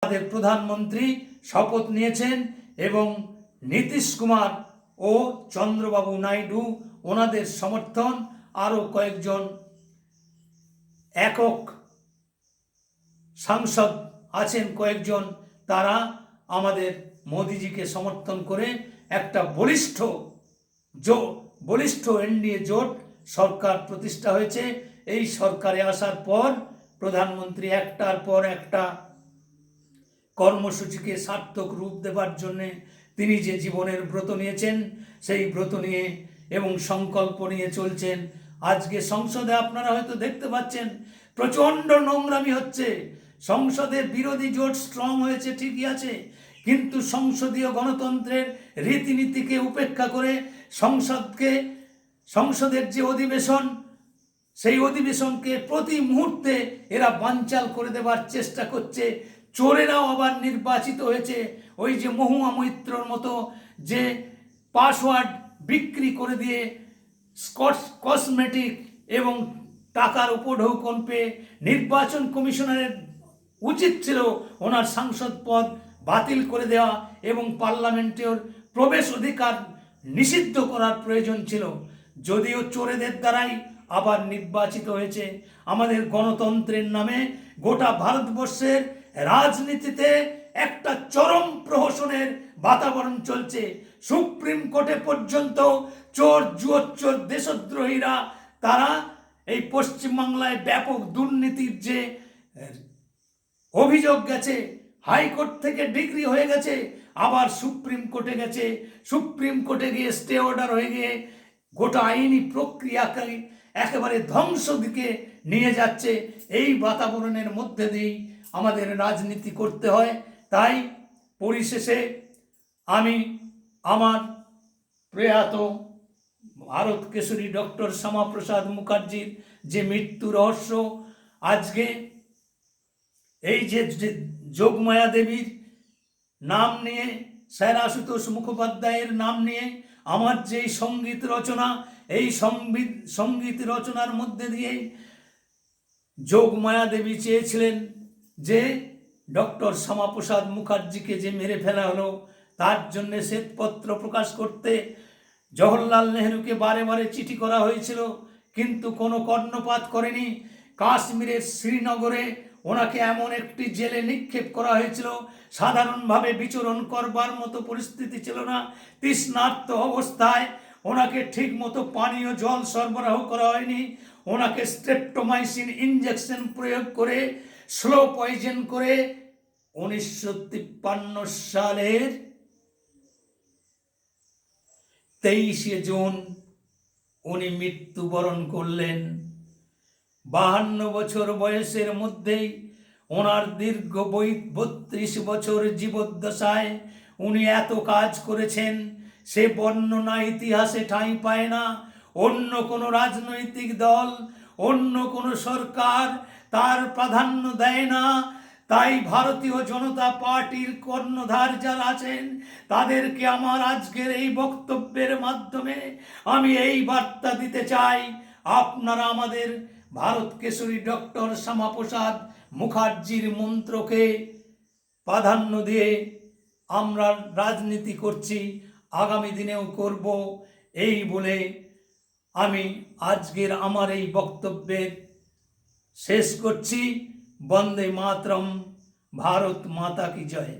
আমাদের প্রধানমন্ত্রী শপথ নিয়েছেন এবং নীতিশ কুমার ও চন্দ্রবাবু নাইডু ওনাদের সমর্থন, আরও কয়েকজন একক সাংসদ আছেন কয়েকজন, তারা আমাদের মোদিজিকে সমর্থন করে একটা বলিষ্ঠ এনডিএ জোট সরকার প্রতিষ্ঠা হয়েছে। এই সরকারে আসার পর প্রধানমন্ত্রী একটার পর একটা কর্মসূচিকে সার্থক রূপ দেবার জন্যে তিনি যে জীবনের ব্রত নিয়েছেন, সেই ব্রত নিয়ে এবং সংকল্প নিয়ে চলছেন। আজকে সংসদে আপনারা হয়তো দেখতে পাচ্ছেন প্রচণ্ড নোংরামি হচ্ছে। সংসদের বিরোধী জোট স্ট্রং হয়েছে, ঠিকই আছে, কিন্তু সংসদীয় গণতন্ত্রের রীতিনীতিকে উপেক্ষা করে সংসদের যে অধিবেশন, সেই অধিবেশনকে প্রতি মুহূর্তে এরা বানচাল করে দেবার চেষ্টা করছে। চোরেরাও আবার নির্বাচিত হয়েছে। ওই যে মহুয়া মৈত্রর মতো যে পাসওয়ার্ড বিক্রি করে দিয়ে কসমেটিক এবং টাকার উপঢৌকন পেয়ে নির্বাচন কমিশনারের উচিত ছিল ওনার সাংসদ পদ বাতিল করে দেওয়া এবং পার্লামেন্টের প্রবেশ অধিকার নিষিদ্ধ করার প্রয়োজন ছিল। যদিও চোরেদের দ্বারাই আবার নির্বাচিত হয়েছে। আমাদের গণতন্ত্রের নামে গোটা ভারতবর্ষের রাজনীতিতে একটা চরম প্রহসনের বাতাবরণ চলছে। সুপ্রিম কোর্টে পর্যন্ত চোর জুয়োচ্চোর দেশদ্রোহীরা তারা এই পশ্চিমবাংলায় ব্যাপক দুর্নীতির যে অভিযোগ গেছে, হাইকোর্ট থেকে ডিগ্রি হয়ে গেছে, আবার সুপ্রিম কোর্টে গেছে, সুপ্রিম কোর্টে গিয়ে স্টে অর্ডার হয়ে গিয়ে গোটা আইনি প্রক্রিয়াকে একেবারে ধ্বংস দিকে নিয়ে যাচ্ছে। এই বাতাবরণের মধ্যে দিয়েই আমাদের রাজনীতি করতে হয়। তাই পরিশেষে আমি আমার প্রয়াত ভারত কেশরী ডক্টর শ্যামাপ্রসাদ মুখার্জির যে মৃত্যু রহস্য, আজকে এই যে যোগমায়া দেবীর নাম নিয়ে, স্যার আশুতোষ মুখোপাধ্যায়ের নাম নিয়ে আমার যেই সঙ্গীত রচনা, এই সঙ্গীত রচনার মধ্যে দিয়েই যোগমায়া দেবী চেয়েছিলেন যে ডক্টর শ্যামাপ্রসাদ মুখার্জিকে যে মেরে ফেলা হলো, তার জন্য শ্বেতপত্র প্রকাশ করতে জওহরলাল নেহরুকে বারে বারে চিঠি করা হয়েছিল, কিন্তু কোনো কর্ণপাত করেনি। কাশ্মীরের শ্রীনগরে ওনাকে এমন একটি জেলে নিক্ষেপ করা হয়েছিল, সাধারণভাবে বিচরণ করবার মতো পরিস্থিতি ছিল না। তৃষ্ণার্ত অবস্থায় ওনাকে ঠিক মতো পানীয় জল সরবরাহ করা হয়নি। ওনাকে স্ট্রেপ্টোমাইসিন ইঞ্জেকশন প্রয়োগ করে স্লো পয়জন করে 1953 সালের 23শে জুন উনি মৃত্যুবরণ করলেন। 52 বছর বয়সের মধ্যেই ওনার দীর্ঘ 32 বছর জীবদ্দশায় উনি এত কাজ করেছেন, সে বর্ণনা ইতিহাসে ঠাঁই পায় না। অন্য কোনো রাজনৈতিক দল, অন্য কোনো সরকার তার প্রাধান্য দেয় না। তাই ভারতীয় জনতা পার্টির কর্ণধার যারা আছেন, তাদেরকে আমার আজকের এই বক্তব্যের মাধ্যমে আমি এই বার্তা দিতে চাই, আপনারা আমাদের ভারত কেশরী ডক্টর শ্যামাপ্রসাদ মুখার্জির মন্ত্রকে প্রাধান্য দিয়ে আমরা রাজনীতি করছি, আগামী দিনেও করব। এই বলে আমি আজকের আমার এই বক্তব্যের শেষ করছি। বন্দে মাতরম, ভারত মাতা কি জয়।